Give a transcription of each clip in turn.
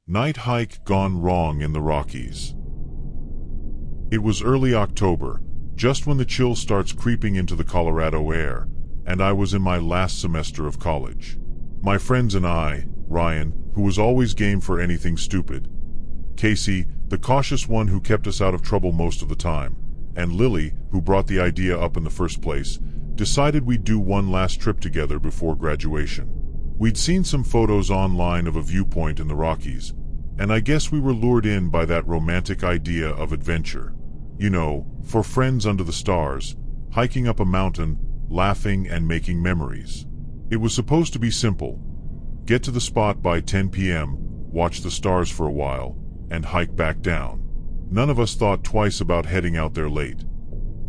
Night hike gone wrong in the Rockies. It was early October, just when the chill starts creeping into the Colorado air, and I was in my last semester of college. My friends and I, Ryan, who was always game for anything stupid, Casey, the cautious one who kept us out of trouble most of the time, and Lily, who brought the idea up in the first place, decided we'd do one last trip together before graduation. We'd seen some photos online of a viewpoint in the Rockies, and I guess we were lured in by that romantic idea of adventure. You know, for friends under the stars, hiking up a mountain, laughing and making memories. It was supposed to be simple. Get to the spot by 10 p.m., watch the stars for a while, and hike back down. None of us thought twice about heading out there late.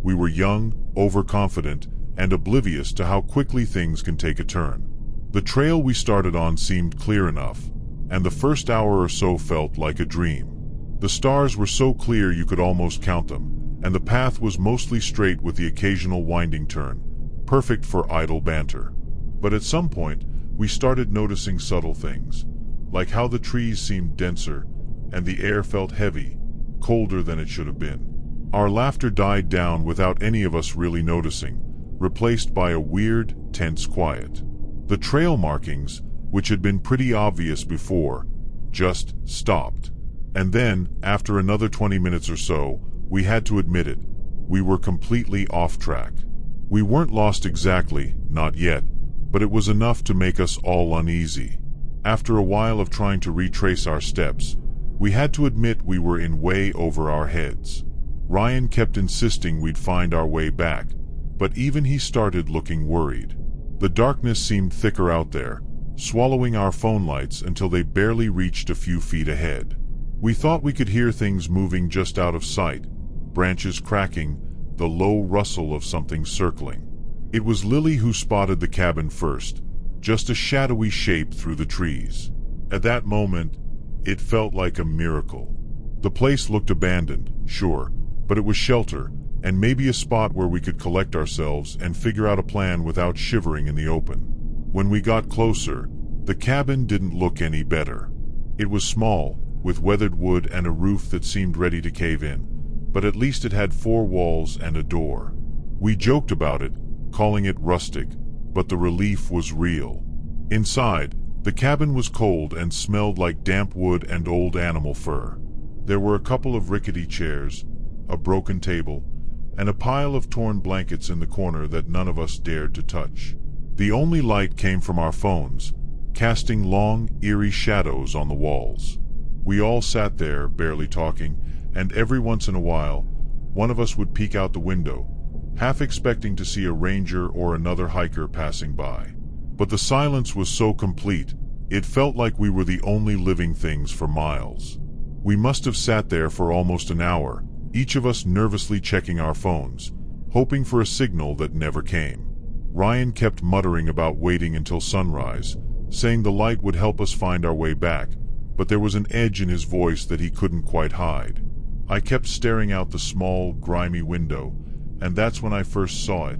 We were young, overconfident, and oblivious to how quickly things can take a turn. The trail we started on seemed clear enough, and the first hour or so felt like a dream. The stars were so clear you could almost count them, and the path was mostly straight with the occasional winding turn, perfect for idle banter. But at some point, we started noticing subtle things, like how the trees seemed denser, and the air felt heavy, colder than it should have been. Our laughter died down without any of us really noticing, replaced by a weird, tense quiet. The trail markings, which had been pretty obvious before, just stopped. And then, after another 20 minutes or so, we had to admit it, we were completely off track. We weren't lost exactly, not yet, but it was enough to make us all uneasy. After a while of trying to retrace our steps, we had to admit we were in way over our heads. Ryan kept insisting we'd find our way back, but even he started looking worried. The darkness seemed thicker out there, swallowing our phone lights until they barely reached a few feet ahead. We thought we could hear things moving just out of sight, branches cracking, the low rustle of something circling. It was Lily who spotted the cabin first, just a shadowy shape through the trees. At that moment, it felt like a miracle. The place looked abandoned, sure, but it was shelter, and maybe a spot where we could collect ourselves and figure out a plan without shivering in the open. When we got closer, the cabin didn't look any better. It was small, with weathered wood and a roof that seemed ready to cave in, but at least it had 4 walls and a door. We joked about it, calling it rustic, but the relief was real. Inside, the cabin was cold and smelled like damp wood and old animal fur. There were a couple of rickety chairs, a broken table, and a pile of torn blankets in the corner that none of us dared to touch. The only light came from our phones, casting long, eerie shadows on the walls. We all sat there, barely talking, and every once in a while, one of us would peek out the window, half expecting to see a ranger or another hiker passing by. But the silence was so complete, it felt like we were the only living things for miles. We must have sat there for almost an hour, each of us nervously checking our phones, hoping for a signal that never came. Ryan kept muttering about waiting until sunrise, saying the light would help us find our way back, but there was an edge in his voice that he couldn't quite hide. I kept staring out the small, grimy window, and that's when I first saw it,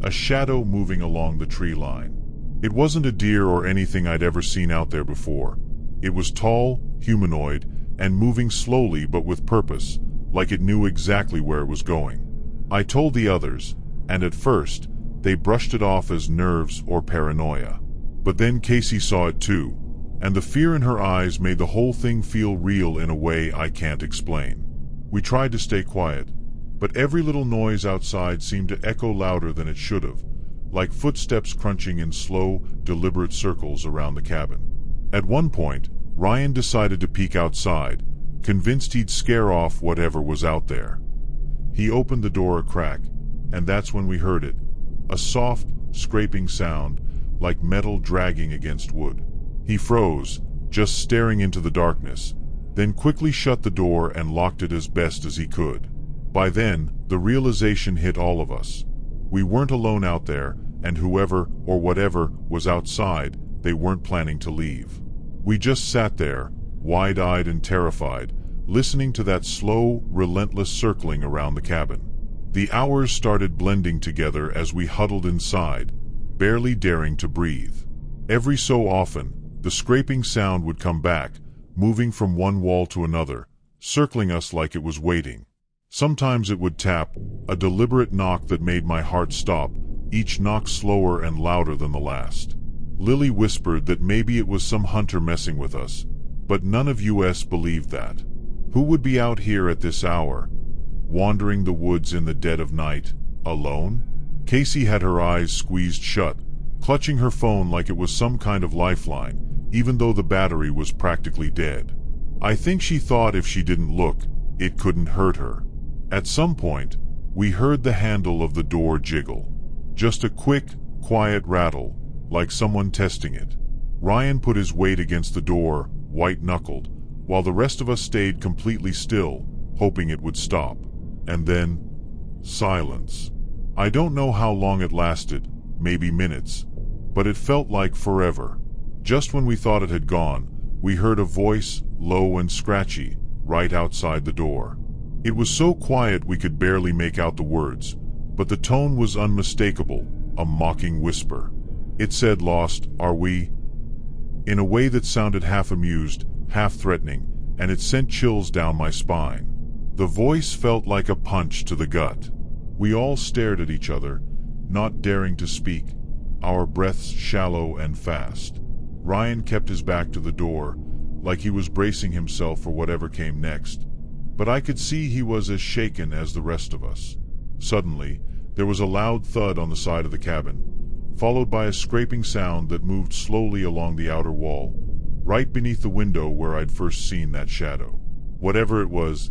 a shadow moving along the tree line. It wasn't a deer or anything I'd ever seen out there before. It was tall, humanoid, and moving slowly but with purpose, like it knew exactly where it was going. I told the others, and at first, they brushed it off as nerves or paranoia. But then Casey saw it too, and the fear in her eyes made the whole thing feel real in a way I can't explain. We tried to stay quiet, but every little noise outside seemed to echo louder than it should have, like footsteps crunching in slow, deliberate circles around the cabin. At one point, Ryan decided to peek outside, convinced he'd scare off whatever was out there. He opened the door a crack, and that's when we heard it, a soft, scraping sound, like metal dragging against wood. He froze, just staring into the darkness, then quickly shut the door and locked it as best as he could. By then, the realization hit all of us. We weren't alone out there, and whoever or whatever was outside, they weren't planning to leave. We just sat there, wide-eyed and terrified, listening to that slow, relentless circling around the cabin. The hours started blending together as we huddled inside, barely daring to breathe. Every so often, the scraping sound would come back, moving from one wall to another, circling us like it was waiting. Sometimes it would tap, a deliberate knock that made my heart stop, each knock slower and louder than the last. Lily whispered that maybe it was some hunter messing with us, but none of us believed that. Who would be out here at this hour, wandering the woods in the dead of night, alone? Casey had her eyes squeezed shut, clutching her phone like it was some kind of lifeline, even though the battery was practically dead. I think she thought if she didn't look, it couldn't hurt her. At some point, we heard the handle of the door jiggle. Just a quick, quiet rattle, like someone testing it. Ryan put his weight against the door, white-knuckled, while the rest of us stayed completely still, hoping it would stop. And then, silence. I don't know how long it lasted, maybe minutes, but it felt like forever. Just when we thought it had gone, we heard a voice, low and scratchy, right outside the door. It was so quiet we could barely make out the words, but the tone was unmistakable, a mocking whisper. It said, "Lost, are we?" in a way that sounded half amused, half threatening, and it sent chills down my spine. The voice felt like a punch to the gut. We all stared at each other, not daring to speak, our breaths shallow and fast. Ryan kept his back to the door, like he was bracing himself for whatever came next, but I could see he was as shaken as the rest of us. Suddenly, there was a loud thud on the side of the cabin, followed by a scraping sound that moved slowly along the outer wall, right beneath the window where I'd first seen that shadow. Whatever it was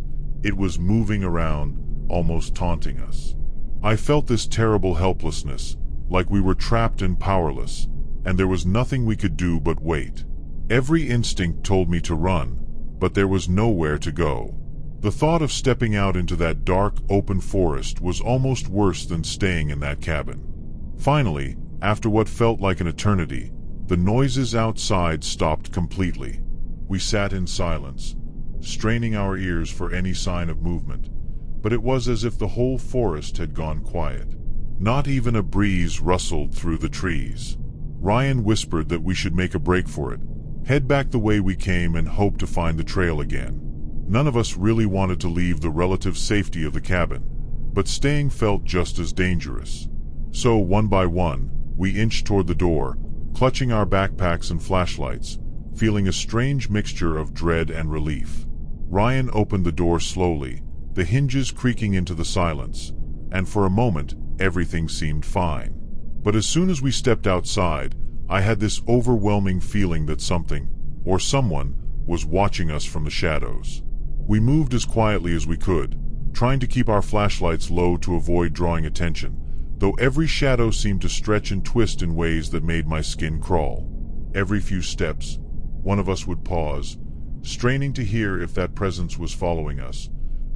moving around, almost taunting us. I felt this terrible helplessness, like we were trapped and powerless, and there was nothing we could do but wait. Every instinct told me to run, but there was nowhere to go. The thought of stepping out into that dark, open forest was almost worse than staying in that cabin. Finally, after what felt like an eternity, the noises outside stopped completely. We sat in silence, straining our ears for any sign of movement, but it was as if the whole forest had gone quiet. Not even a breeze rustled through the trees. Ryan whispered that we should make a break for it, head back the way we came and hope to find the trail again. None of us really wanted to leave the relative safety of the cabin, but staying felt just as dangerous. So, one by one, we inched toward the door, clutching our backpacks and flashlights, feeling a strange mixture of dread and relief. Ryan opened the door slowly, the hinges creaking into the silence, and for a moment, everything seemed fine. But as soon as we stepped outside, I had this overwhelming feeling that something, or someone, was watching us from the shadows. We moved as quietly as we could, trying to keep our flashlights low to avoid drawing attention, though every shadow seemed to stretch and twist in ways that made my skin crawl. Every few steps, one of us would pause, straining to hear if that presence was following us,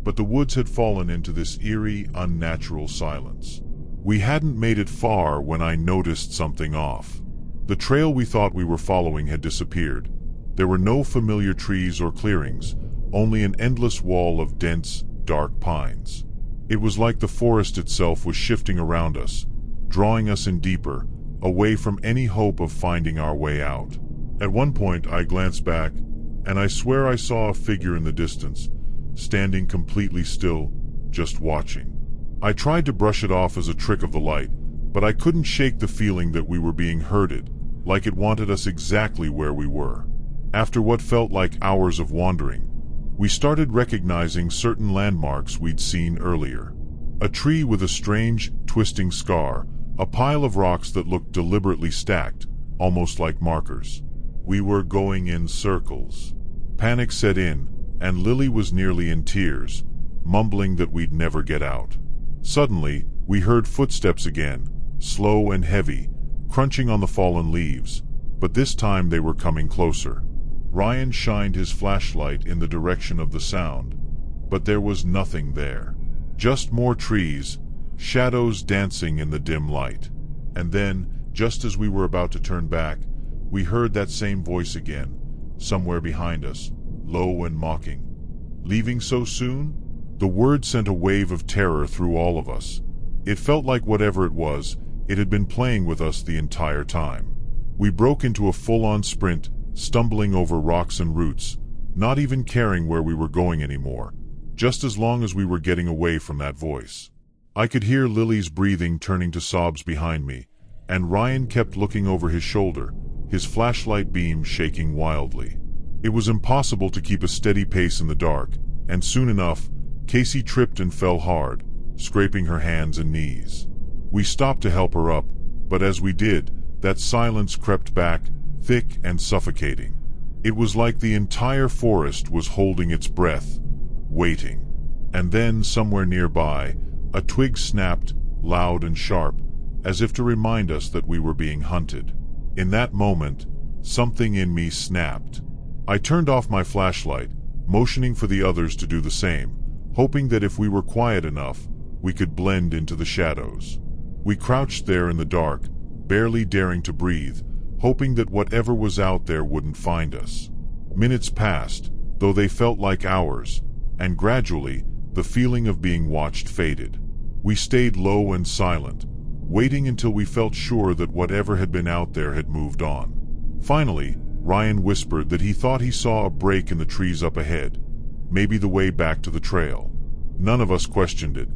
but the woods had fallen into this eerie, unnatural silence. We hadn't made it far when I noticed something off. The trail we thought we were following had disappeared. There were no familiar trees or clearings, only an endless wall of dense, dark pines. It was like the forest itself was shifting around us, drawing us in deeper, away from any hope of finding our way out. At one point I glanced back, and I swear I saw a figure in the distance, standing completely still, just watching. I tried to brush it off as a trick of the light, but I couldn't shake the feeling that we were being herded, like it wanted us exactly where we were. After what felt like hours of wandering, we started recognizing certain landmarks we'd seen earlier. A tree with a strange, twisting scar, a pile of rocks that looked deliberately stacked, almost like markers. We were going in circles. Panic set in, and Lily was nearly in tears, mumbling that we'd never get out. Suddenly, we heard footsteps again, slow and heavy, crunching on the fallen leaves, but this time they were coming closer. Ryan shined his flashlight in the direction of the sound, but there was nothing there. Just more trees, shadows dancing in the dim light. And then, just as we were about to turn back, we heard that same voice again, somewhere behind us, low and mocking. "Leaving so soon?" The word sent a wave of terror through all of us. It felt like whatever it was, it had been playing with us the entire time. We broke into a full-on sprint, stumbling over rocks and roots, not even caring where we were going anymore, just as long as we were getting away from that voice. I could hear Lily's breathing turning to sobs behind me, and Ryan kept looking over his shoulder, his flashlight beam shaking wildly. It was impossible to keep a steady pace in the dark, and soon enough, Casey tripped and fell hard, scraping her hands and knees. We stopped to help her up, but as we did, that silence crept back, thick and suffocating. It was like the entire forest was holding its breath, waiting. And then, somewhere nearby, a twig snapped, loud and sharp, as if to remind us that we were being hunted. In that moment, something in me snapped. I turned off my flashlight, motioning for the others to do the same, hoping that if we were quiet enough, we could blend into the shadows. We crouched there in the dark, barely daring to breathe, hoping that whatever was out there wouldn't find us. Minutes passed, though they felt like hours, and gradually, the feeling of being watched faded. We stayed low and silent, waiting until we felt sure that whatever had been out there had moved on. Finally, Ryan whispered that he thought he saw a break in the trees up ahead, maybe the way back to the trail. None of us questioned it.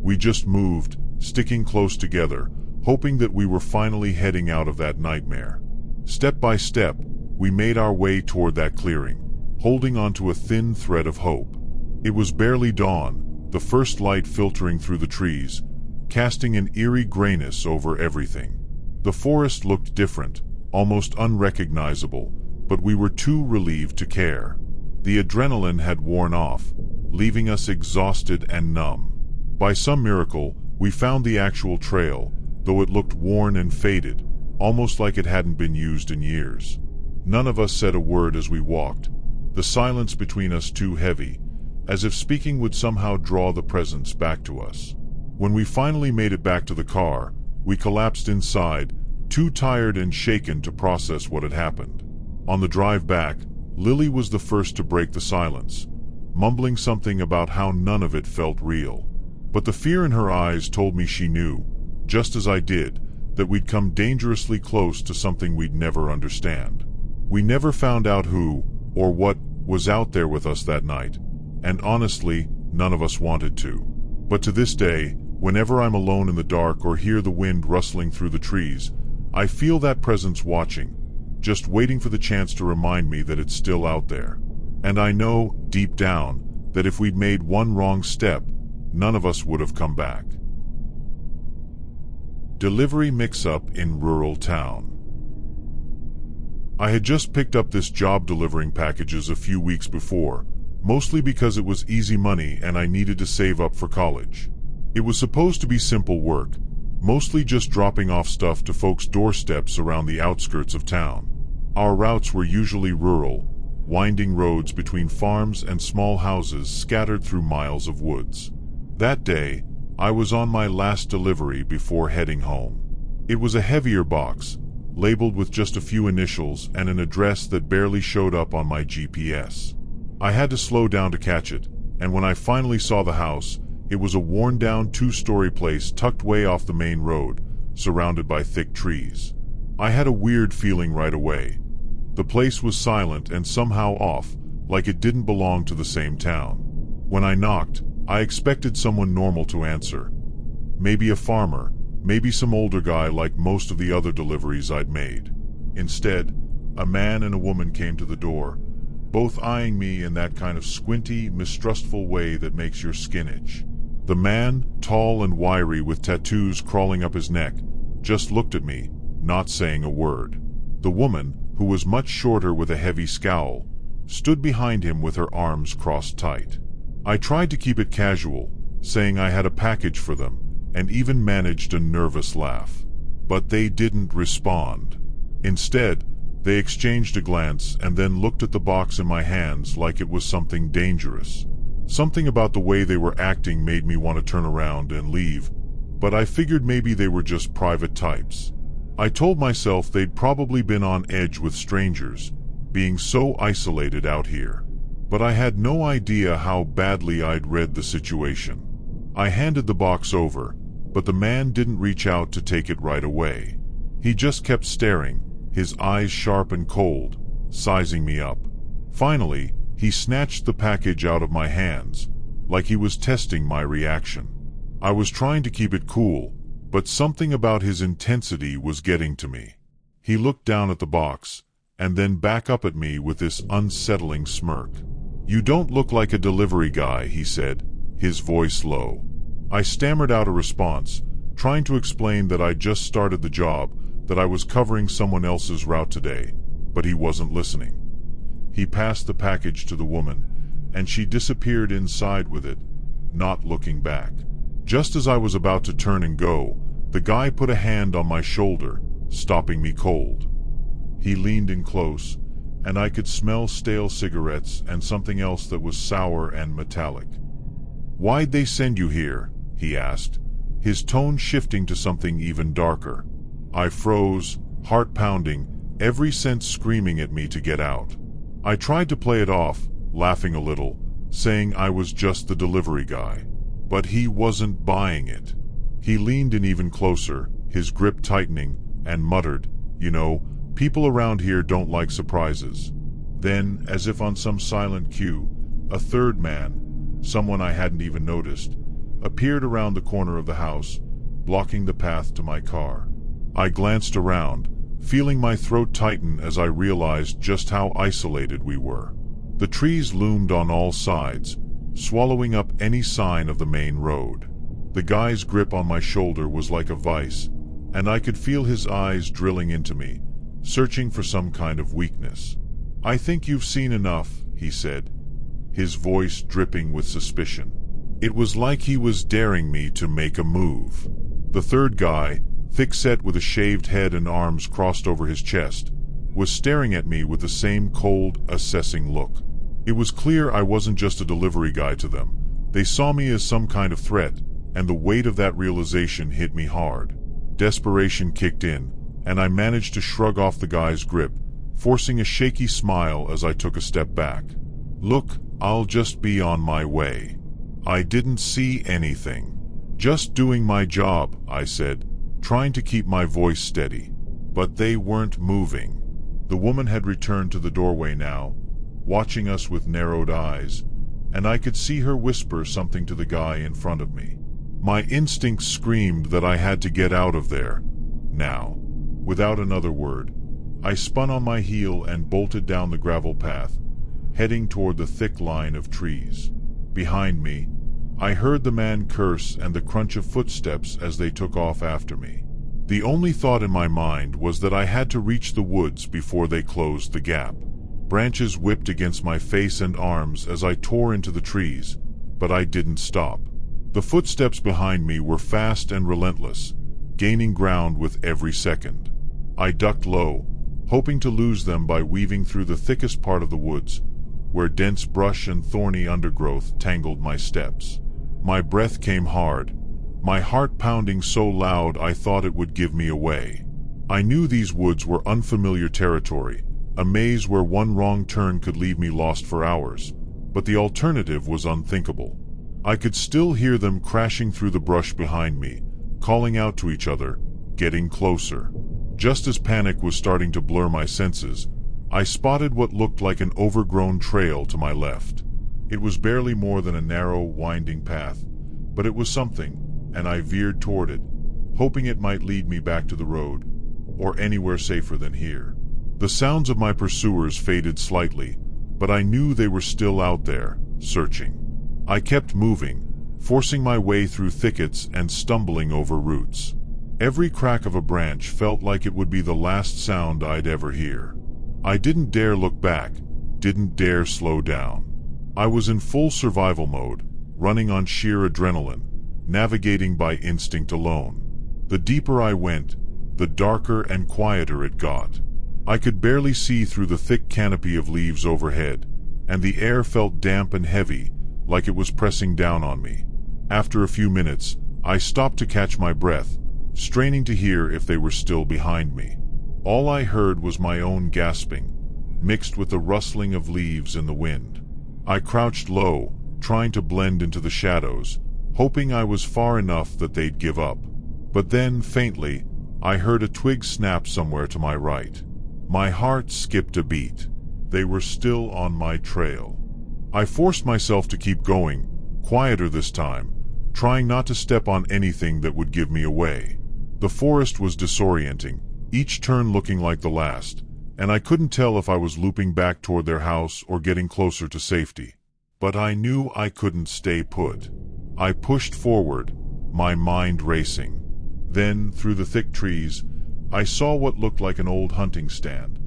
We just moved, sticking close together, hoping that we were finally heading out of that nightmare. Step by step, we made our way toward that clearing, holding onto a thin thread of hope. It was barely dawn, the first light filtering through the trees, casting an eerie grayness over everything. The forest looked different, almost unrecognizable, but we were too relieved to care. The adrenaline had worn off, leaving us exhausted and numb. By some miracle, we found the actual trail, though it looked worn and faded, almost like it hadn't been used in years. None of us said a word as we walked, the silence between us too heavy, as if speaking would somehow draw the presence back to us. When we finally made it back to the car, we collapsed inside, too tired and shaken to process what had happened. On the drive back, Lily was the first to break the silence, mumbling something about how none of it felt real. But the fear in her eyes told me she knew, just as I did, that we'd come dangerously close to something we'd never understand. We never found out who, or what, was out there with us that night, and honestly, none of us wanted to. But to this day, whenever I'm alone in the dark or hear the wind rustling through the trees, I feel that presence watching, just waiting for the chance to remind me that it's still out there. And I know, deep down, that if we'd made one wrong step, none of us would have come back. Delivery mix-up in rural town. I had just picked up this job delivering packages a few weeks before, mostly because it was easy money and I needed to save up for college. It was supposed to be simple work, mostly just dropping off stuff to folks' doorsteps around the outskirts of town. Our routes were usually rural, winding roads between farms and small houses scattered through miles of woods. That day, I was on my last delivery before heading home. It was a heavier box, labeled with just a few initials and an address that barely showed up on my GPS. I had to slow down to catch it, and when I finally saw the house, it was a worn-down two-story place tucked way off the main road, surrounded by thick trees. I had a weird feeling right away. The place was silent and somehow off, like it didn't belong to the same town. When I knocked, I expected someone normal to answer. Maybe a farmer, maybe some older guy like most of the other deliveries I'd made. Instead, a man and a woman came to the door, both eyeing me in that kind of squinty, mistrustful way that makes your skin itch. The man, tall and wiry with tattoos crawling up his neck, just looked at me, not saying a word. The woman, who was much shorter with a heavy scowl, stood behind him with her arms crossed tight. I tried to keep it casual, saying I had a package for them, and even managed a nervous laugh. But they didn't respond. Instead, they exchanged a glance and then looked at the box in my hands like it was something dangerous. Something about the way they were acting made me want to turn around and leave, but I figured maybe they were just private types. I told myself they'd probably been on edge with strangers, being so isolated out here. But I had no idea how badly I'd read the situation. I handed the box over, but the man didn't reach out to take it right away. He just kept staring, his eyes sharp and cold, sizing me up. Finally, He snatched the package out of my hands, like he was testing my reaction. I was trying to keep it cool, but something about his intensity was getting to me. He looked down at the box, and then back up at me with this unsettling smirk. "You don't look like a delivery guy," he said, his voice low. I stammered out a response, trying to explain that I'd just started the job, that I was covering someone else's route today, but he wasn't listening. He passed the package to the woman, and she disappeared inside with it, not looking back. Just as I was about to turn and go, the guy put a hand on my shoulder, stopping me cold. He leaned in close, and I could smell stale cigarettes and something else that was sour and metallic. "Why'd they send you here?" he asked, his tone shifting to something even darker. I froze, heart pounding, every sense screaming at me to get out. I tried to play it off, laughing a little, saying I was just the delivery guy. But he wasn't buying it. He leaned in even closer, his grip tightening, and muttered, "You know, people around here don't like surprises." Then, as if on some silent cue, a third man, someone I hadn't even noticed, appeared around the corner of the house, blocking the path to my car. I glanced around, feeling my throat tighten as I realized just how isolated we were. The trees loomed on all sides, swallowing up any sign of the main road. The guy's grip on my shoulder was like a vice, and I could feel his eyes drilling into me, searching for some kind of weakness. "I think you've seen enough," he said, his voice dripping with suspicion. It was like he was daring me to make a move. The third guy, thick-set with a shaved head and arms crossed over his chest, was staring at me with the same cold, assessing look. It was clear I wasn't just a delivery guy to them. They saw me as some kind of threat, and the weight of that realization hit me hard. Desperation kicked in, and I managed to shrug off the guy's grip, forcing a shaky smile as I took a step back. "Look, I'll just be on my way." I didn't see anything. "Just doing my job," I said, trying to keep my voice steady. But they weren't moving. The woman had returned to the doorway now, watching us with narrowed eyes, and I could see her whisper something to the guy in front of me. My instincts screamed that I had to get out of there, now. Without another word, I spun on my heel and bolted down the gravel path, heading toward the thick line of trees. Behind me, I heard the man curse and the crunch of footsteps as they took off after me. The only thought in my mind was that I had to reach the woods before they closed the gap. Branches whipped against my face and arms as I tore into the trees, but I didn't stop. The footsteps behind me were fast and relentless, gaining ground with every second. I ducked low, hoping to lose them by weaving through the thickest part of the woods, where dense brush and thorny undergrowth tangled my steps. My breath came hard, my heart pounding so loud I thought it would give me away. I knew these woods were unfamiliar territory, a maze where one wrong turn could leave me lost for hours, but the alternative was unthinkable. I could still hear them crashing through the brush behind me, calling out to each other, getting closer. Just as panic was starting to blur my senses, I spotted what looked like an overgrown trail to my left. It was barely more than a narrow, winding path, but it was something, and I veered toward it, hoping it might lead me back to the road, or anywhere safer than here. The sounds of my pursuers faded slightly, but I knew they were still out there, searching. I kept moving, forcing my way through thickets and stumbling over roots. Every crack of a branch felt like it would be the last sound I'd ever hear. I didn't dare look back, didn't dare slow down. I was in full survival mode, running on sheer adrenaline, navigating by instinct alone. The deeper I went, the darker and quieter it got. I could barely see through the thick canopy of leaves overhead, and the air felt damp and heavy, like it was pressing down on me. After a few minutes, I stopped to catch my breath, straining to hear if they were still behind me. All I heard was my own gasping, mixed with the rustling of leaves in the wind. I crouched low, trying to blend into the shadows, hoping I was far enough that they'd give up. But then, faintly, I heard a twig snap somewhere to my right. My heart skipped a beat. They were still on my trail. I forced myself to keep going, quieter this time, trying not to step on anything that would give me away. The forest was disorienting, each turn looking like the last, and I couldn't tell if I was looping back toward their house or getting closer to safety. But I knew I couldn't stay put. I pushed forward, my mind racing. Then, through the thick trees, I saw what looked like an old hunting stand,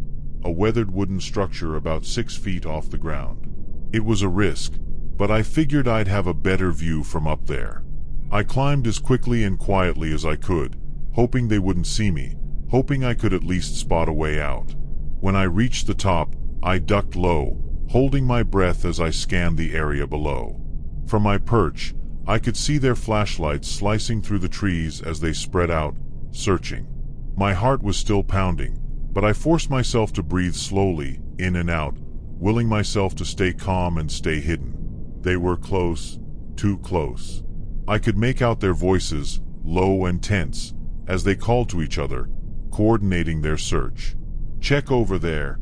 a weathered wooden structure about 6 feet off the ground. It was a risk, but I figured I'd have a better view from up there. I climbed as quickly and quietly as I could, hoping they wouldn't see me, hoping I could at least spot a way out. When I reached the top, I ducked low, holding my breath as I scanned the area below. From my perch, I could see their flashlights slicing through the trees as they spread out, searching. My heart was still pounding, but I forced myself to breathe slowly, in and out, willing myself to stay calm and stay hidden. They were close, too close. I could make out their voices, low and tense, as they called to each other, coordinating their search. "Check over there.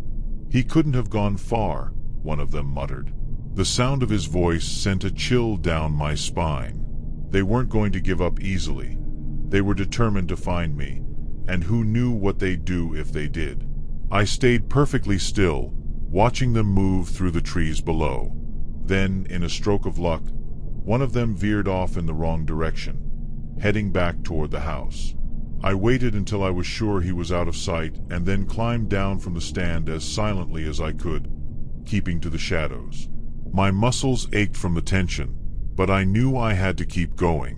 He couldn't have gone far," one of them muttered. The sound of his voice sent a chill down my spine. They weren't going to give up easily. They were determined to find me, and who knew what they'd do if they did. I stayed perfectly still, watching them move through the trees below. Then, in a stroke of luck, one of them veered off in the wrong direction, heading back toward the house. I waited until I was sure he was out of sight and then climbed down from the stand as silently as I could, keeping to the shadows. My muscles ached from the tension, but I knew I had to keep going.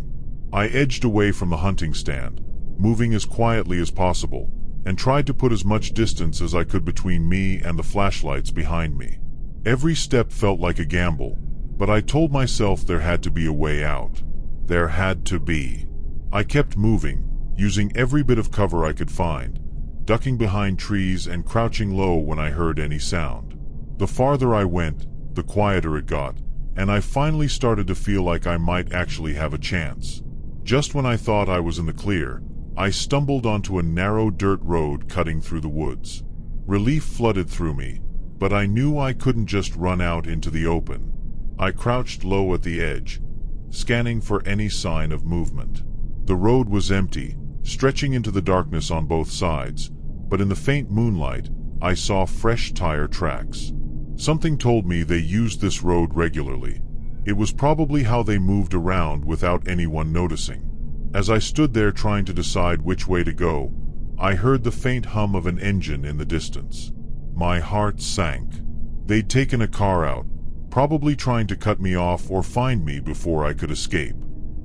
I edged away from the hunting stand, moving as quietly as possible, and tried to put as much distance as I could between me and the flashlights behind me. Every step felt like a gamble, but I told myself there had to be a way out. There had to be. I kept moving, using every bit of cover I could find, ducking behind trees and crouching low when I heard any sound. The farther I went, the quieter it got, and I finally started to feel like I might actually have a chance. Just when I thought I was in the clear, I stumbled onto a narrow dirt road cutting through the woods. Relief flooded through me, but I knew I couldn't just run out into the open. I crouched low at the edge, scanning for any sign of movement. The road was empty, stretching into the darkness on both sides, but in the faint moonlight, I saw fresh tire tracks. Something told me they used this road regularly. It was probably how they moved around without anyone noticing. As I stood there trying to decide which way to go, I heard the faint hum of an engine in the distance. My heart sank. They'd taken a car out, probably trying to cut me off or find me before I could escape.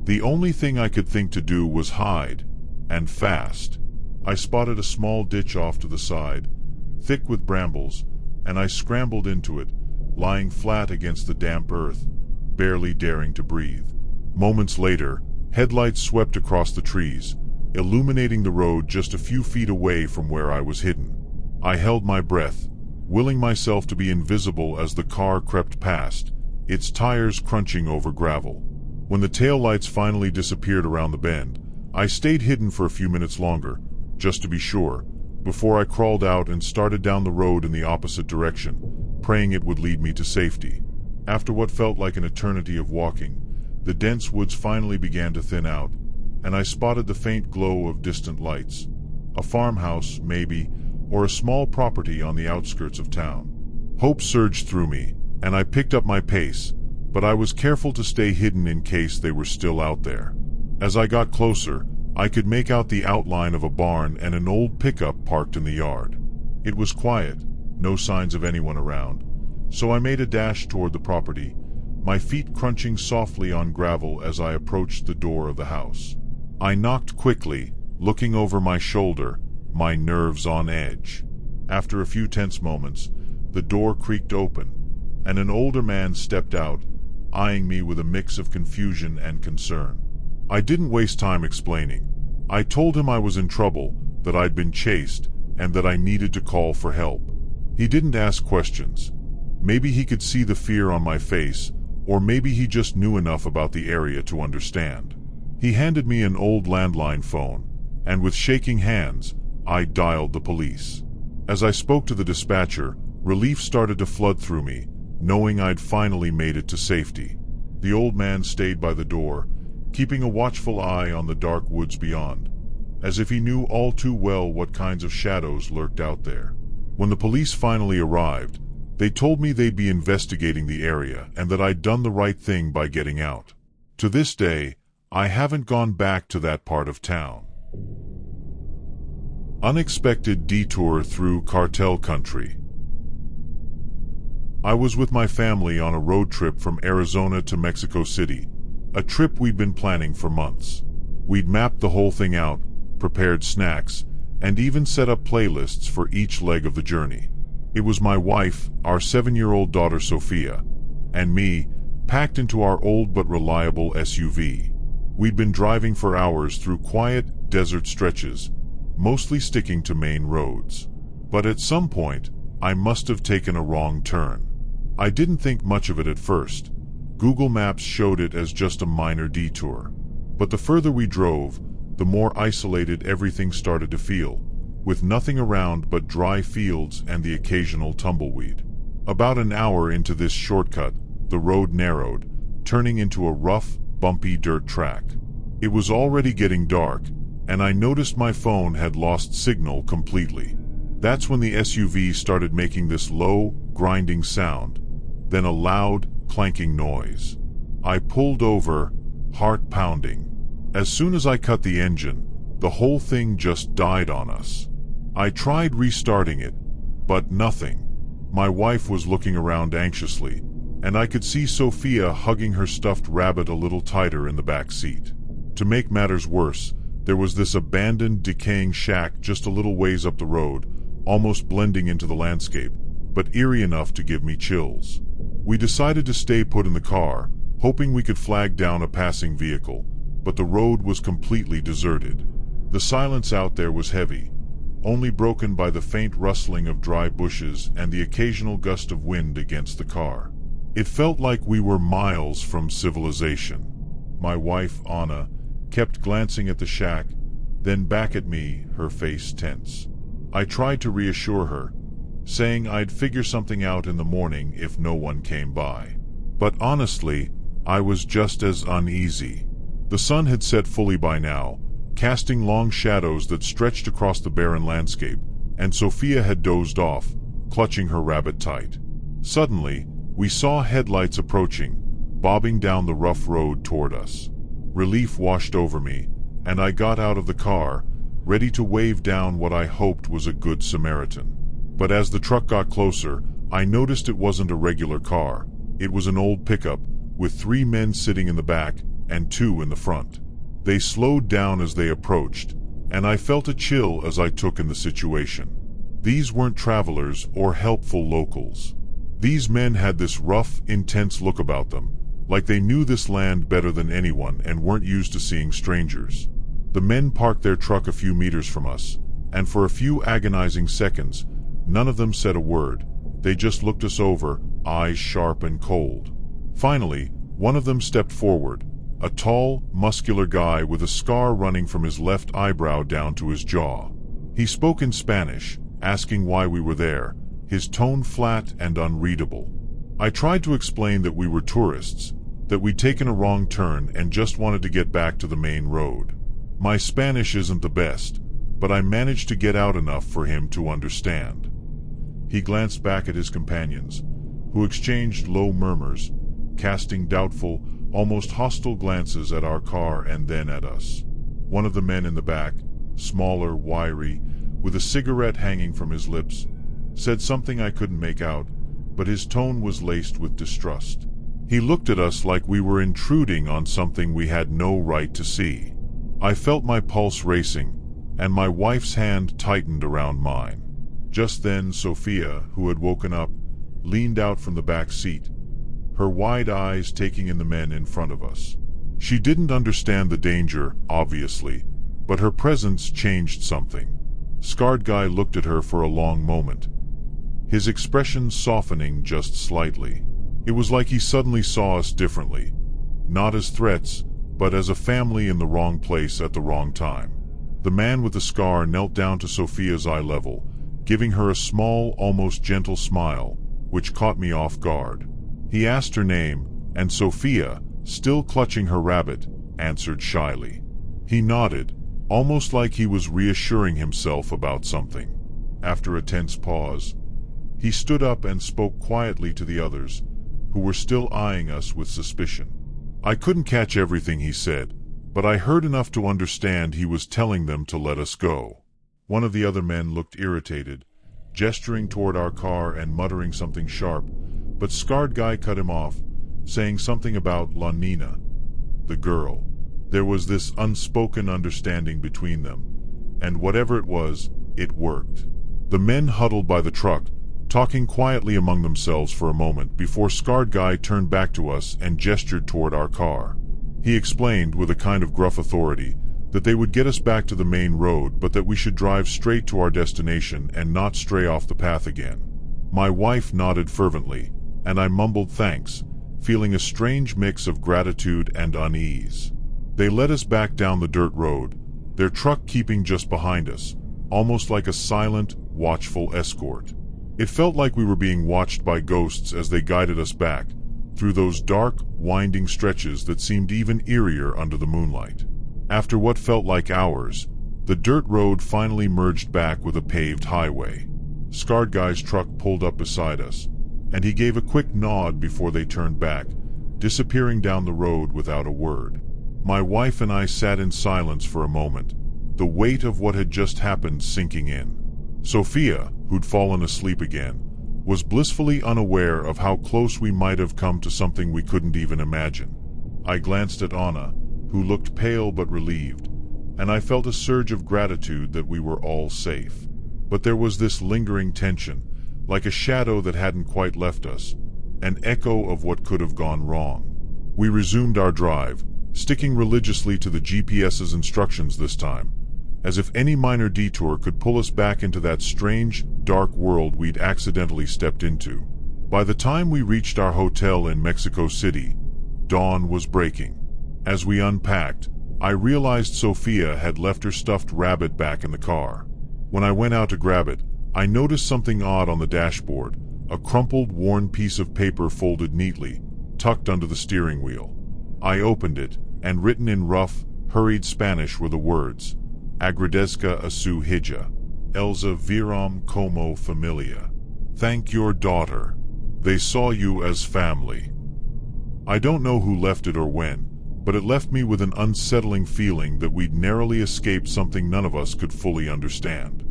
The only thing I could think to do was hide, and fast. I spotted a small ditch off to the side, thick with brambles, and I scrambled into it, lying flat against the damp earth, barely daring to breathe. Moments later, headlights swept across the trees, illuminating the road just a few feet away from where I was hidden. I held my breath, willing myself to be invisible as the car crept past, its tires crunching over gravel. When the taillights finally disappeared around the bend, I stayed hidden for a few minutes longer, just to be sure, before I crawled out and started down the road in the opposite direction, praying it would lead me to safety. After what felt like an eternity of walking, the dense woods finally began to thin out, and I spotted the faint glow of distant lights. A farmhouse, maybe, or a small property on the outskirts of town. Hope surged through me, and I picked up my pace, but I was careful to stay hidden in case they were still out there. As I got closer, I could make out the outline of a barn and an old pickup parked in the yard. It was quiet, no signs of anyone around, so I made a dash toward the property, my feet crunching softly on gravel as I approached the door of the house. I knocked quickly, looking over my shoulder, my nerves on edge. After a few tense moments, the door creaked open, and an older man stepped out, eyeing me with a mix of confusion and concern. I didn't waste time explaining. I told him I was in trouble, that I'd been chased, and that I needed to call for help. He didn't ask questions. Maybe he could see the fear on my face, or maybe he just knew enough about the area to understand. He handed me an old landline phone, and with shaking hands, I dialed the police. As I spoke to the dispatcher, relief started to flood through me, knowing I'd finally made it to safety. The old man stayed by the door, keeping a watchful eye on the dark woods beyond, as if he knew all too well what kinds of shadows lurked out there. When the police finally arrived, they told me they'd be investigating the area and that I'd done the right thing by getting out. To this day, I haven't gone back to that part of town. Unexpected detour through cartel country. I was with my family on a road trip from Arizona to Mexico City, a trip we'd been planning for months. We'd mapped the whole thing out, prepared snacks, and even set up playlists for each leg of the journey. It was my wife, our 7-year-old daughter Sophia, and me, packed into our old but reliable SUV. We'd been driving for hours through quiet, desert stretches, mostly sticking to main roads. But at some point, I must have taken a wrong turn. I didn't think much of it at first. Google Maps showed it as just a minor detour. But the further we drove, the more isolated everything started to feel, with nothing around but dry fields and the occasional tumbleweed. About an hour into this shortcut, the road narrowed, turning into a rough, bumpy dirt track. It was already getting dark, and I noticed my phone had lost signal completely. That's when the SUV started making this low, grinding sound, then a loud, clanking noise. I pulled over, heart pounding. As soon as I cut the engine, the whole thing just died on us. I tried restarting it, but nothing. My wife was looking around anxiously, and I could see Sophia hugging her stuffed rabbit a little tighter in the back seat. To make matters worse, there was this abandoned, decaying shack just a little ways up the road, almost blending into the landscape, but eerie enough to give me chills. We decided to stay put in the car, hoping we could flag down a passing vehicle, but the road was completely deserted. The silence out there was heavy, only broken by the faint rustling of dry bushes and the occasional gust of wind against the car. It felt like we were miles from civilization. My wife, Anna, kept glancing at the shack, then back at me, her face tense. I tried to reassure her, saying I'd figure something out in the morning if no one came by. But honestly, I was just as uneasy. The sun had set fully by now, casting long shadows that stretched across the barren landscape, and Sophia had dozed off, clutching her rabbit tight. Suddenly, we saw headlights approaching, bobbing down the rough road toward us. Relief washed over me, and I got out of the car, ready to wave down what I hoped was a good Samaritan. But as the truck got closer, I noticed it wasn't a regular car. It was an old pickup, with 3 men sitting in the back and 2 in the front. They slowed down as they approached, and I felt a chill as I took in the situation. These weren't travelers or helpful locals. These men had this rough, intense look about them, like they knew this land better than anyone and weren't used to seeing strangers. The men parked their truck a few meters from us, and for a few agonizing seconds, none of them said a word. They just looked us over, eyes sharp and cold. Finally, one of them stepped forward, a tall, muscular guy with a scar running from his left eyebrow down to his jaw. He spoke in Spanish, asking why we were there, his tone flat and unreadable. I tried to explain that we were tourists, that we'd taken a wrong turn and just wanted to get back to the main road. My Spanish isn't the best, but I managed to get out enough for him to understand. He glanced back at his companions, who exchanged low murmurs, casting doubtful, almost hostile glances at our car and then at us. One of the men in the back, smaller, wiry, with a cigarette hanging from his lips, said something I couldn't make out, but his tone was laced with distrust. He looked at us like we were intruding on something we had no right to see. I felt my pulse racing, and my wife's hand tightened around mine. Just then, Sophia, who had woken up, leaned out from the back seat, her wide eyes taking in the men in front of us. She didn't understand the danger, obviously, but her presence changed something. Scarred Guy looked at her for a long moment, his expression softening just slightly. It was like he suddenly saw us differently, not as threats, but as a family in the wrong place at the wrong time. The man with the scar knelt down to Sophia's eye level, giving her a small, almost gentle smile, which caught me off guard. He asked her name, and Sophia, still clutching her rabbit, answered shyly. He nodded, almost like he was reassuring himself about something. After a tense pause, he stood up and spoke quietly to the others, who were still eyeing us with suspicion. I couldn't catch everything he said, but I heard enough to understand he was telling them to let us go. One of the other men looked irritated, gesturing toward our car and muttering something sharp, but Scarred Guy cut him off, saying something about La Nina, the girl. There was this unspoken understanding between them, and whatever it was, it worked. The men huddled by the truck, talking quietly among themselves for a moment before Scarred Guy turned back to us and gestured toward our car. He explained, with a kind of gruff authority, that they would get us back to the main road, but that we should drive straight to our destination and not stray off the path again. My wife nodded fervently, and I mumbled thanks, feeling a strange mix of gratitude and unease. They led us back down the dirt road, their truck keeping just behind us, almost like a silent, watchful escort. It felt like we were being watched by ghosts as they guided us back, through those dark, winding stretches that seemed even eerier under the moonlight. After what felt like hours, the dirt road finally merged back with a paved highway. Scarred Guy's truck pulled up beside us, and he gave a quick nod before they turned back, disappearing down the road without a word. My wife and I sat in silence for a moment, the weight of what had just happened sinking in. Sophia, who'd fallen asleep again, was blissfully unaware of how close we might have come to something we couldn't even imagine. I glanced at Anna, who looked pale but relieved, and I felt a surge of gratitude that we were all safe. But there was this lingering tension, like a shadow that hadn't quite left us, an echo of what could have gone wrong. We resumed our drive, sticking religiously to the GPS's instructions this time, as if any minor detour could pull us back into that strange, dark world we'd accidentally stepped into. By the time we reached our hotel in Mexico City, dawn was breaking. As we unpacked, I realized Sophia had left her stuffed rabbit back in the car. When I went out to grab it, I noticed something odd on the dashboard, a crumpled, worn piece of paper folded neatly, tucked under the steering wheel. I opened it, and written in rough, hurried Spanish were the words, Agradezca a su hija, Elsa viram como familia. Thank your daughter. They saw you as family. I don't know who left it or when, but it left me with an unsettling feeling that we'd narrowly escaped something none of us could fully understand.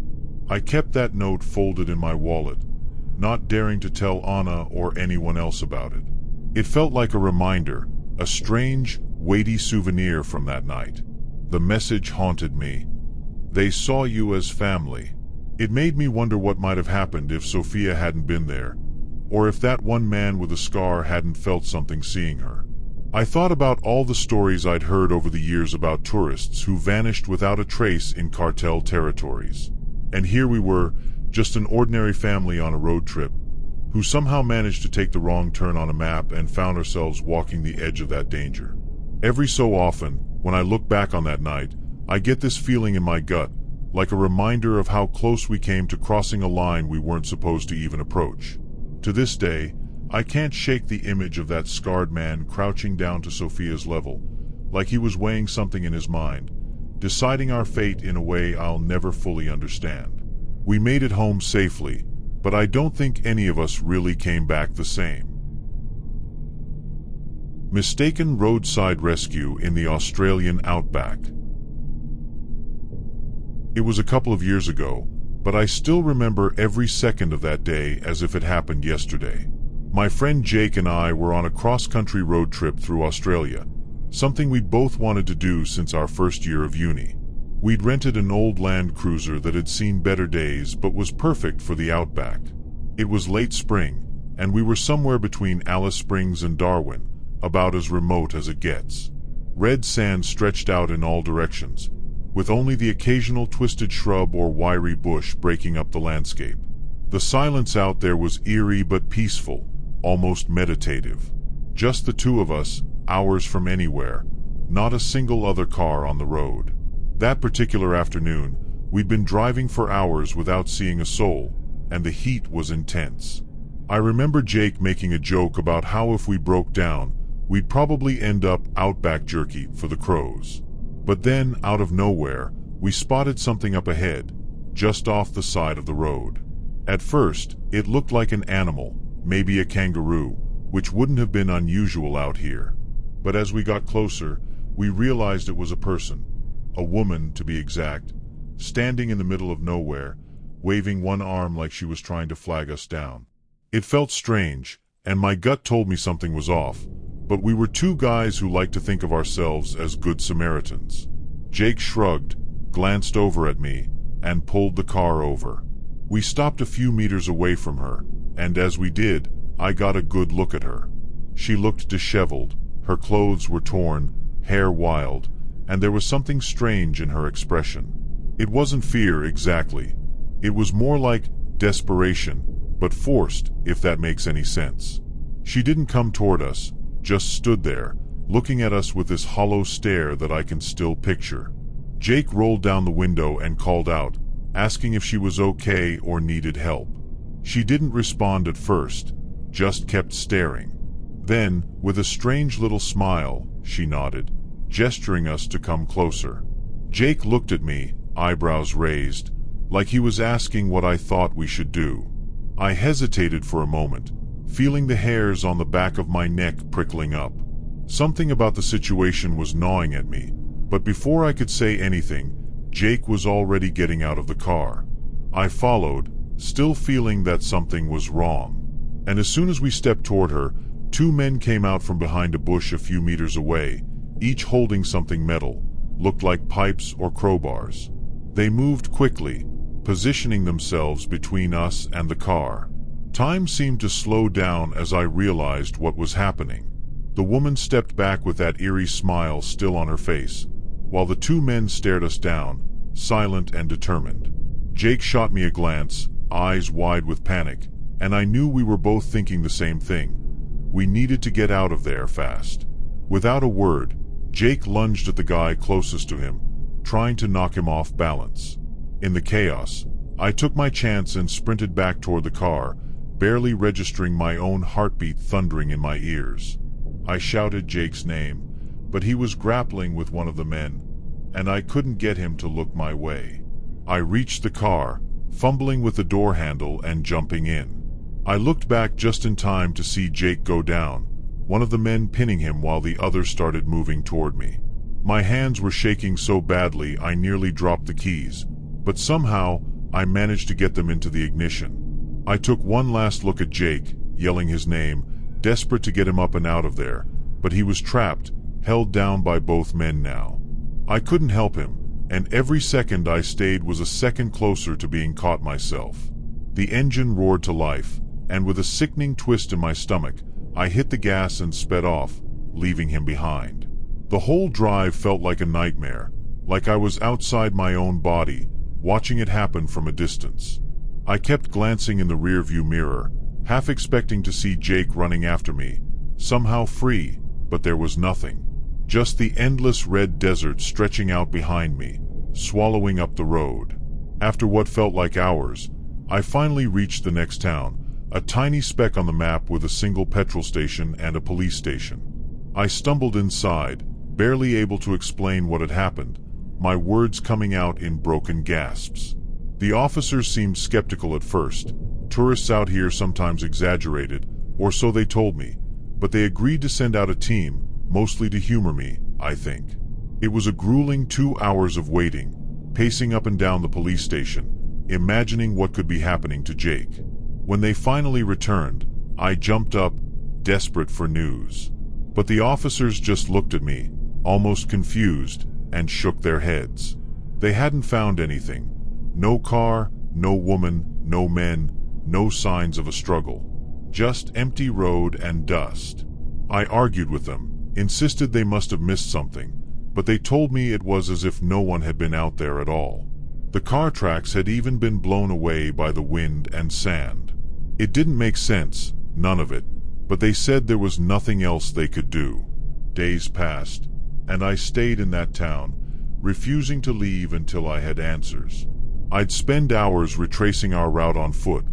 I kept that note folded in my wallet, not daring to tell Anna or anyone else about it. It felt like a reminder, a strange, weighty souvenir from that night. The message haunted me. They saw you as family. It made me wonder what might have happened if Sophia hadn't been there, or if that one man with a scar hadn't felt something seeing her. I thought about all the stories I'd heard over the years about tourists who vanished without a trace in cartel territories. And here we were, just an ordinary family on a road trip, who somehow managed to take the wrong turn on a map and found ourselves walking the edge of that danger. Every so often, when I look back on that night, I get this feeling in my gut, like a reminder of how close we came to crossing a line we weren't supposed to even approach. To this day, I can't shake the image of that scarred man crouching down to Sophia's level, like he was weighing something in his mind, deciding our fate in a way I'll never fully understand. We made it home safely, but I don't think any of us really came back the same. Mistaken roadside rescue in the Australian outback. It was a couple of years ago, but I still remember every second of that day as if it happened yesterday. My friend Jake and I were on a cross-country road trip through Australia, something we'd both wanted to do since our first year of uni. We'd rented an old Land Cruiser that had seen better days but was perfect for the outback. It was late spring, and we were somewhere between Alice Springs and Darwin, about as remote as it gets. Red sand stretched out in all directions, with only the occasional twisted shrub or wiry bush breaking up the landscape. The silence out there was eerie but peaceful, almost meditative. Just the two of us, hours from anywhere, not a single other car on the road. That particular afternoon, we'd been driving for hours without seeing a soul, and the heat was intense. I remember Jake making a joke about how if we broke down, we'd probably end up Outback jerky for the crows. But then, out of nowhere, we spotted something up ahead, just off the side of the road. At first, it looked like an animal, maybe a kangaroo, which wouldn't have been unusual out here. But as we got closer, we realized it was a person, a woman to be exact, standing in the middle of nowhere, waving one arm like she was trying to flag us down. It felt strange, and my gut told me something was off, but we were two guys who like to think of ourselves as good Samaritans. Jake shrugged, glanced over at me, and pulled the car over. We stopped a few meters away from her, and as we did, I got a good look at her. She looked disheveled, her clothes were torn, hair wild, and there was something strange in her expression. It wasn't fear exactly. It was more like desperation, but forced, if that makes any sense. She didn't come toward us, just stood there, looking at us with this hollow stare that I can still picture. Jake rolled down the window and called out, asking if she was okay or needed help. She didn't respond at first, just kept staring. Then, with a strange little smile, she nodded, gesturing us to come closer. Jake looked at me, eyebrows raised, like he was asking what I thought we should do. I hesitated for a moment, feeling the hairs on the back of my neck prickling up. Something about the situation was gnawing at me, but before I could say anything, Jake was already getting out of the car. I followed, still feeling that something was wrong. And as soon as we stepped toward her, two men came out from behind a bush a few meters away, each holding something metal, looked like pipes or crowbars. They moved quickly, positioning themselves between us and the car. Time seemed to slow down as I realized what was happening. The woman stepped back with that eerie smile still on her face, while the two men stared us down, silent and determined. Jake shot me a glance, eyes wide with panic, and I knew we were both thinking the same thing. We needed to get out of there fast. Without a word, Jake lunged at the guy closest to him, trying to knock him off balance. In the chaos, I took my chance and sprinted back toward the car, barely registering my own heartbeat thundering in my ears. I shouted Jake's name, but he was grappling with one of the men, and I couldn't get him to look my way. I reached the car, fumbling with the door handle and jumping in. I looked back just in time to see Jake go down, one of the men pinning him while the other started moving toward me. My hands were shaking so badly I nearly dropped the keys, but somehow I managed to get them into the ignition. I took one last look at Jake, yelling his name, desperate to get him up and out of there, but he was trapped, held down by both men now. I couldn't help him, and every second I stayed was a second closer to being caught myself. The engine roared to life, and with a sickening twist in my stomach, I hit the gas and sped off, leaving him behind. The whole drive felt like a nightmare, like I was outside my own body, watching it happen from a distance. I kept glancing in the rearview mirror, half expecting to see Jake running after me, somehow free, but there was nothing. Just the endless red desert stretching out behind me, swallowing up the road. After what felt like hours, I finally reached the next town, a tiny speck on the map with a single petrol station and a police station. I stumbled inside, barely able to explain what had happened, my words coming out in broken gasps. The officers seemed skeptical at first. Tourists out here sometimes exaggerated, or so they told me, but they agreed to send out a team, mostly to humor me, I think. It was a grueling 2 hours of waiting, pacing up and down the police station, imagining what could be happening to Jake. When they finally returned, I jumped up, desperate for news. But the officers just looked at me, almost confused, and shook their heads. They hadn't found anything. No car, no woman, no men, no signs of a struggle. Just empty road and dust. I argued with them, insisted they must have missed something, but they told me it was as if no one had been out there at all. The car tracks had even been blown away by the wind and sand. It didn't make sense, none of it, but they said there was nothing else they could do. Days passed, and I stayed in that town, refusing to leave until I had answers. I'd spend hours retracing our route on foot,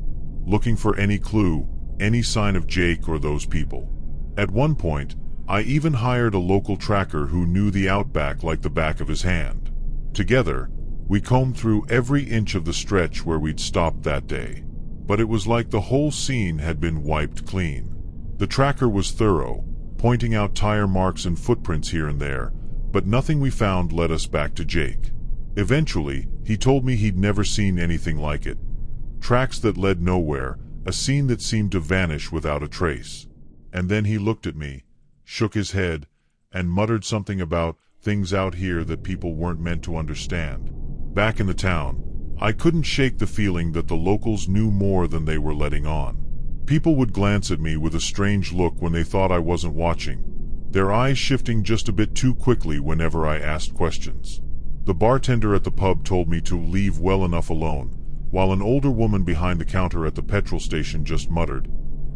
looking for any clue, any sign of Jake or those people. At one point, I even hired a local tracker who knew the outback like the back of his hand. Together, we combed through every inch of the stretch where we'd stopped that day. But it was like the whole scene had been wiped clean. The tracker was thorough, pointing out tire marks and footprints here and there, but nothing we found led us back to Jake. Eventually, he told me he'd never seen anything like it. Tracks that led nowhere, a scene that seemed to vanish without a trace. And then he looked at me, shook his head, and muttered something about things out here that people weren't meant to understand. Back in the town, I couldn't shake the feeling that the locals knew more than they were letting on. People would glance at me with a strange look when they thought I wasn't watching, their eyes shifting just a bit too quickly whenever I asked questions. The bartender at the pub told me to leave well enough alone, while an older woman behind the counter at the petrol station just muttered,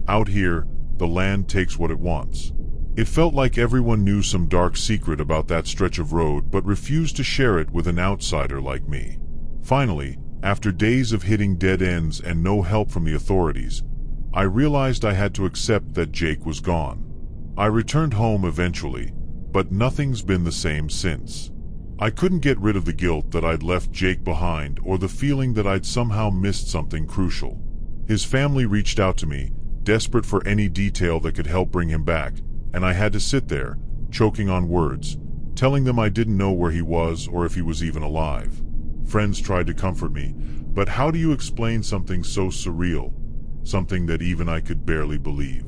"Out here, the land takes what it wants." It felt like everyone knew some dark secret about that stretch of road but refused to share it with an outsider like me. Finally, after days of hitting dead ends and no help from the authorities, I realized I had to accept that Jake was gone. I returned home eventually, but nothing's been the same since. I couldn't get rid of the guilt that I'd left Jake behind or the feeling that I'd somehow missed something crucial. His family reached out to me, desperate for any detail that could help bring him back, and I had to sit there, choking on words, telling them I didn't know where he was or if he was even alive. Friends tried to comfort me, but how do you explain something so surreal, something that even I could barely believe?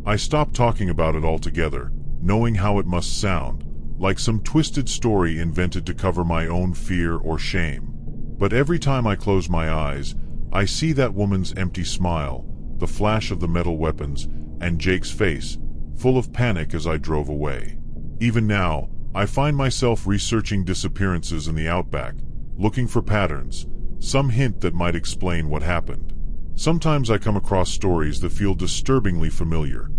I stopped talking about it altogether, knowing how it must sound, like some twisted story invented to cover my own fear or shame. But every time I close my eyes, I see that woman's empty smile, the flash of the metal weapons, and Jake's face, full of panic as I drove away. Even now, I find myself researching disappearances in the outback, looking for patterns, some hint that might explain what happened. Sometimes I come across stories that feel disturbingly familiar.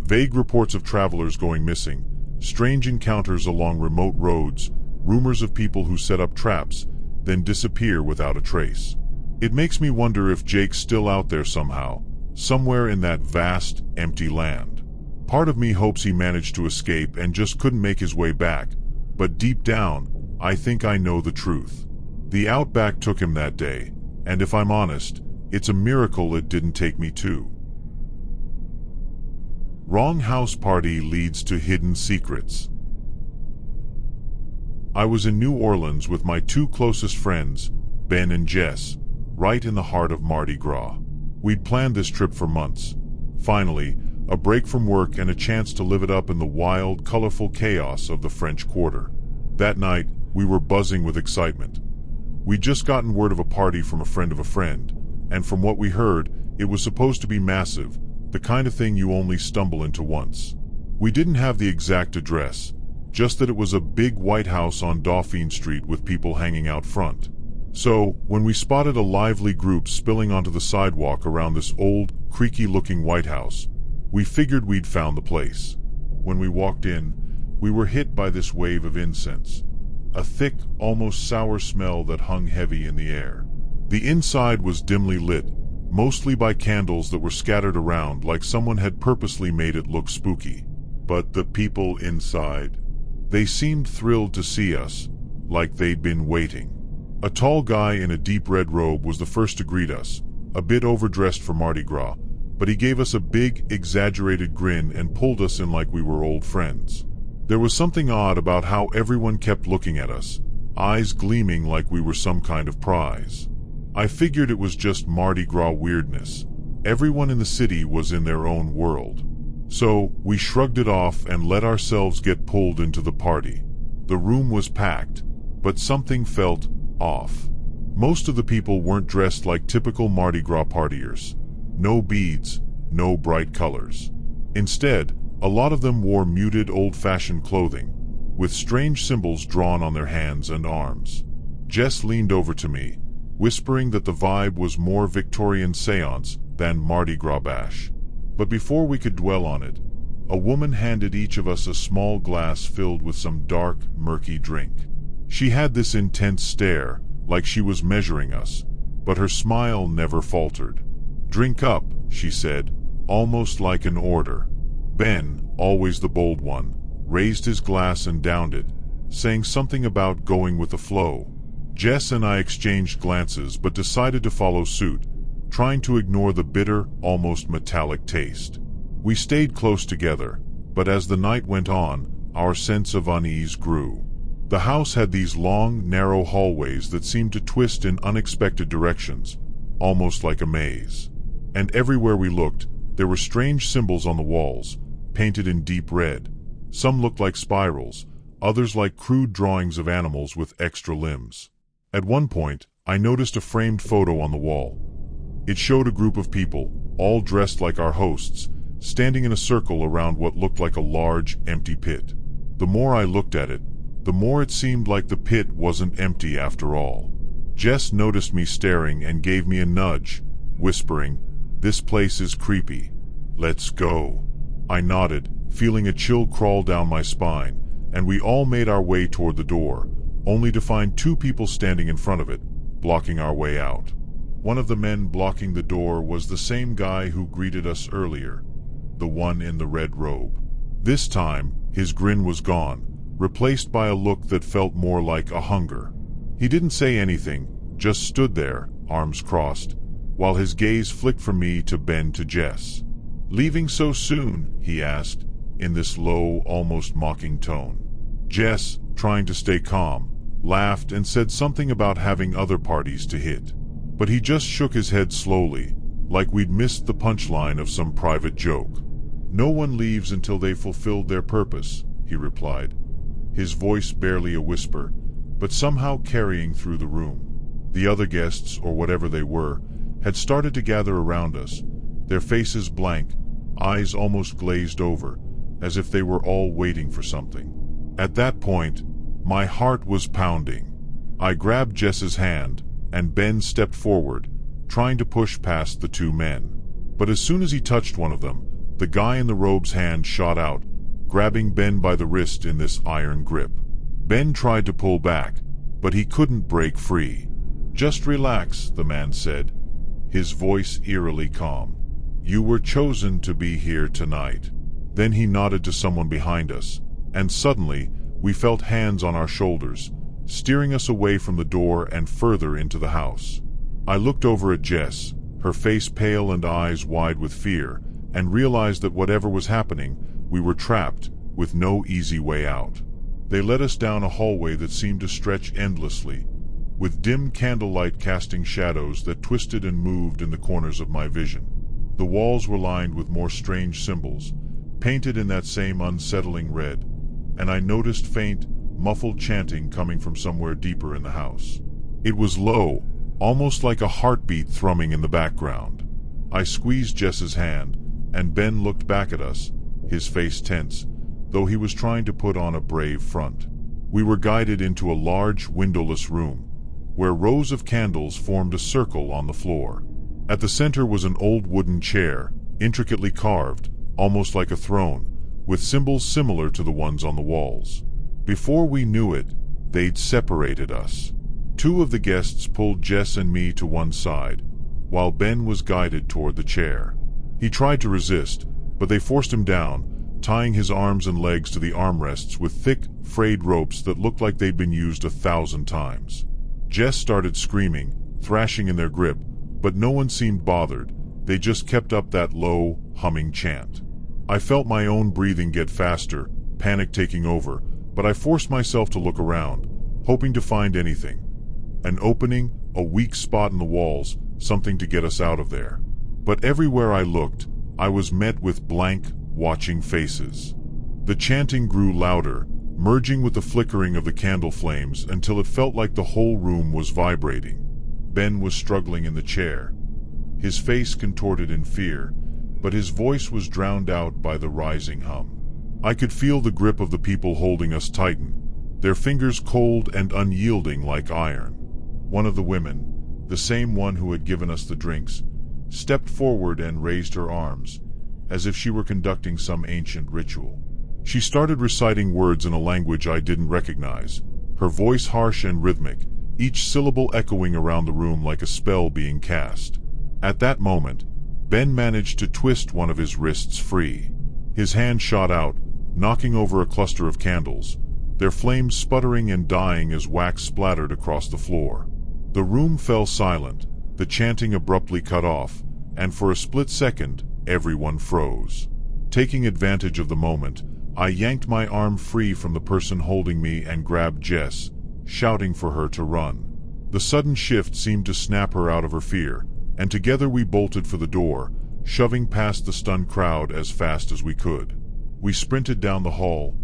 Vague reports of travelers going missing, strange encounters along remote roads, rumors of people who set up traps, then disappear without a trace. It makes me wonder if Jake's still out there somehow, somewhere in that vast, empty land. Part of me hopes he managed to escape and just couldn't make his way back, but deep down, I think I know the truth. The outback took him that day, and if I'm honest, it's a miracle it didn't take me too. Wrong house party leads to hidden secrets. I was in New Orleans with my two closest friends, Ben and Jess, right in the heart of Mardi Gras. We'd planned this trip for months. Finally, a break from work and a chance to live it up in the wild, colorful chaos of the French Quarter. That night, we were buzzing with excitement. We'd just gotten word of a party from a friend of a friend, and from what we heard, it was supposed to be massive, the kind of thing you only stumble into once. We didn't have the exact address, just that it was a big white house on Dauphine Street with people hanging out front. So, when we spotted a lively group spilling onto the sidewalk around this old, creaky-looking White House, we figured we'd found the place. When we walked in, we were hit by this wave of incense, a thick, almost sour smell that hung heavy in the air. The inside was dimly lit, mostly by candles that were scattered around like someone had purposely made it look spooky. But the people inside, they seemed thrilled to see us, like they'd been waiting. A tall guy in a deep red robe was the first to greet us, a bit overdressed for Mardi Gras, but he gave us a big, exaggerated grin and pulled us in like we were old friends. There was something odd about how everyone kept looking at us, eyes gleaming like we were some kind of prize. I figured it was just Mardi Gras weirdness. Everyone in the city was in their own world. So, we shrugged it off and let ourselves get pulled into the party. The room was packed, but something felt off. Most of the people weren't dressed like typical Mardi Gras partiers. No beads, no bright colors. Instead, a lot of them wore muted old-fashioned clothing, with strange symbols drawn on their hands and arms. Jess leaned over to me, whispering that the vibe was more Victorian seance than Mardi Gras bash. But before we could dwell on it, a woman handed each of us a small glass filled with some dark, murky drink. She had this intense stare, like she was measuring us, but her smile never faltered. "Drink up," she said, almost like an order. Ben, always the bold one, raised his glass and downed it, saying something about going with the flow. Jess and I exchanged glances but decided to follow suit, trying to ignore the bitter, almost metallic taste. We stayed close together, but as the night went on, our sense of unease grew. The house had these long, narrow hallways that seemed to twist in unexpected directions, almost like a maze. And everywhere we looked, there were strange symbols on the walls, painted in deep red. Some looked like spirals, others like crude drawings of animals with extra limbs. At one point, I noticed a framed photo on the wall. It showed a group of people, all dressed like our hosts, standing in a circle around what looked like a large, empty pit. The more I looked at it, the more it seemed like the pit wasn't empty after all. Jess noticed me staring and gave me a nudge, whispering, "This place is creepy. Let's go." I nodded, feeling a chill crawl down my spine, and we all made our way toward the door, only to find two people standing in front of it, blocking our way out. One of the men blocking the door was the same guy who greeted us earlier, the one in the red robe. This time, his grin was gone, replaced by a look that felt more like a hunger. He didn't say anything, just stood there, arms crossed, while his gaze flicked from me to Ben to Jess. "Leaving so soon?" he asked, in this low, almost mocking tone. Jess, trying to stay calm, laughed and said something about having other parties to hit. But he just shook his head slowly, like we'd missed the punchline of some private joke. "No one leaves until they've fulfilled their purpose," he replied, his voice barely a whisper, but somehow carrying through the room. The other guests, or whatever they were, had started to gather around us, their faces blank, eyes almost glazed over, as if they were all waiting for something. At that point, my heart was pounding. I grabbed Jess's hand, and Ben stepped forward, trying to push past the two men. But as soon as he touched one of them, the guy in the robe's hand shot out, grabbing Ben by the wrist in this iron grip. Ben tried to pull back, but he couldn't break free. "Just relax," the man said, his voice eerily calm. "You were chosen to be here tonight." Then he nodded to someone behind us, and suddenly we felt hands on our shoulders, steering us away from the door and further into the house. I looked over at Jess, her face pale and eyes wide with fear, and realized that whatever was happening, we were trapped, with no easy way out. They led us down a hallway that seemed to stretch endlessly, with dim candlelight casting shadows that twisted and moved in the corners of my vision. The walls were lined with more strange symbols, painted in that same unsettling red, and I noticed faint, muffled chanting coming from somewhere deeper in the house. It was low, almost like a heartbeat thrumming in the background. I squeezed Jess's hand, and Ben looked back at us, his face tense, though he was trying to put on a brave front. We were guided into a large, windowless room, where rows of candles formed a circle on the floor. At the center was an old wooden chair, intricately carved, almost like a throne, with symbols similar to the ones on the walls. Before we knew it, they'd separated us. Two of the guests pulled Jess and me to one side, while Ben was guided toward the chair. He tried to resist, but they forced him down, tying his arms and legs to the armrests with thick, frayed ropes that looked like they'd been used 1,000 times. Jess started screaming, thrashing in their grip, but no one seemed bothered. They just kept up that low, humming chant. I felt my own breathing get faster, panic taking over, but I forced myself to look around, hoping to find anything. An opening, a weak spot in the walls, something to get us out of there. But everywhere I looked, I was met with blank, watching faces. The chanting grew louder, merging with the flickering of the candle flames until it felt like the whole room was vibrating. Ben was struggling in the chair, his face contorted in fear, but his voice was drowned out by the rising hum. I could feel the grip of the people holding us tighten, their fingers cold and unyielding like iron. One of the women, the same one who had given us the drinks, stepped forward and raised her arms, as if she were conducting some ancient ritual. She started reciting words in a language I didn't recognize, her voice harsh and rhythmic, each syllable echoing around the room like a spell being cast. At that moment, Ben managed to twist one of his wrists free. His hand shot out, knocking over a cluster of candles, their flames sputtering and dying as wax splattered across the floor. The room fell silent, the chanting abruptly cut off, and for a split second, everyone froze. Taking advantage of the moment, I yanked my arm free from the person holding me and grabbed Jess, shouting for her to run. The sudden shift seemed to snap her out of her fear, and together we bolted for the door, shoving past the stunned crowd as fast as we could. We sprinted down the hall,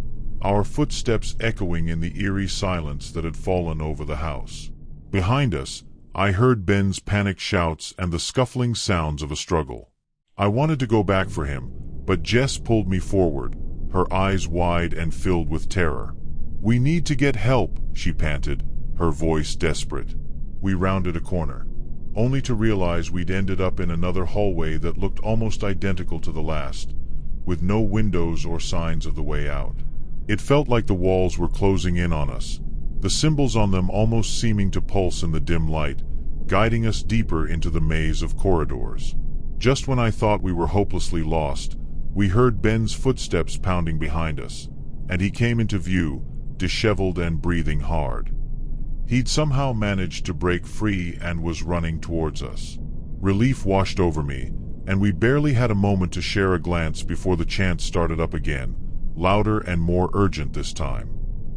our footsteps echoing in the eerie silence that had fallen over the house. Behind us, I heard Ben's panicked shouts and the scuffling sounds of a struggle. I wanted to go back for him, but Jess pulled me forward, her eyes wide and filled with terror. "We need to get help," she panted, her voice desperate. We rounded a corner, only to realize we'd ended up in another hallway that looked almost identical to the last, with no windows or signs of the way out. It felt like the walls were closing in on us, the symbols on them almost seeming to pulse in the dim light, guiding us deeper into the maze of corridors. Just when I thought we were hopelessly lost, we heard Ben's footsteps pounding behind us, and he came into view, disheveled and breathing hard. He'd somehow managed to break free and was running towards us. Relief washed over me, and we barely had a moment to share a glance before the chant started up again, louder and more urgent this time.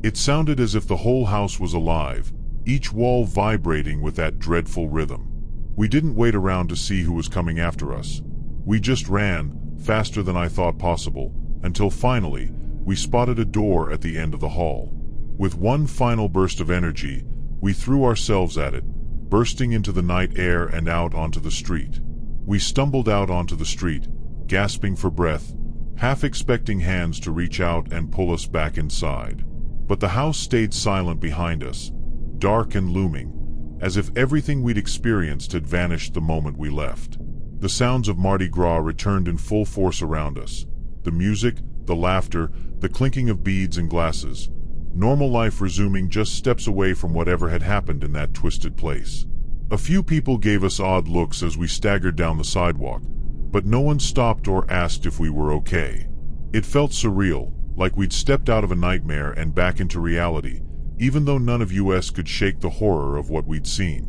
It sounded as if the whole house was alive, each wall vibrating with that dreadful rhythm. We didn't wait around to see who was coming after us. We just ran, faster than I thought possible, until finally, we spotted a door at the end of the hall. With one final burst of energy, we threw ourselves at it, bursting into the night air and out onto the street. We stumbled out onto the street, gasping for breath, half expecting hands to reach out and pull us back inside. But the house stayed silent behind us, dark and looming, as if everything we'd experienced had vanished the moment we left. The sounds of Mardi Gras returned in full force around us. The music, the laughter, the clinking of beads and glasses. Normal life resuming just steps away from whatever had happened in that twisted place. A few people gave us odd looks as we staggered down the sidewalk, but no one stopped or asked if we were okay. It felt surreal, like we'd stepped out of a nightmare and back into reality, even though none of us could shake the horror of what we'd seen.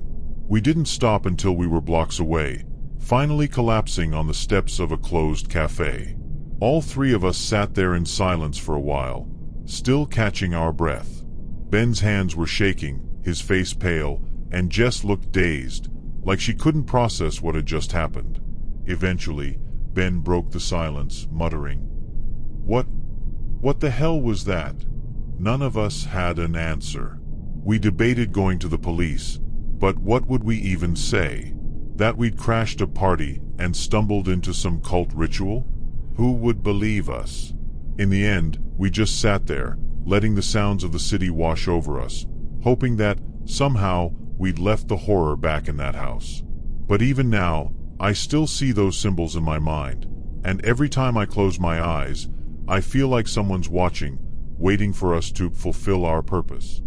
We didn't stop until we were blocks away, finally collapsing on the steps of a closed cafe. All three of us sat there in silence for a while, still catching our breath. Ben's hands were shaking, his face pale, and Jess looked dazed, like she couldn't process what had just happened. Eventually, Ben broke the silence, muttering, What the hell was that?" None of us had an answer. We debated going to the police, but what would we even say? That we'd crashed a party and stumbled into some cult ritual? Who would believe us? In the end, we just sat there, letting the sounds of the city wash over us, hoping that, somehow, we'd left the horror back in that house. But even now, I still see those symbols in my mind, and every time I close my eyes, I feel like someone's watching, waiting for us to fulfill our purpose.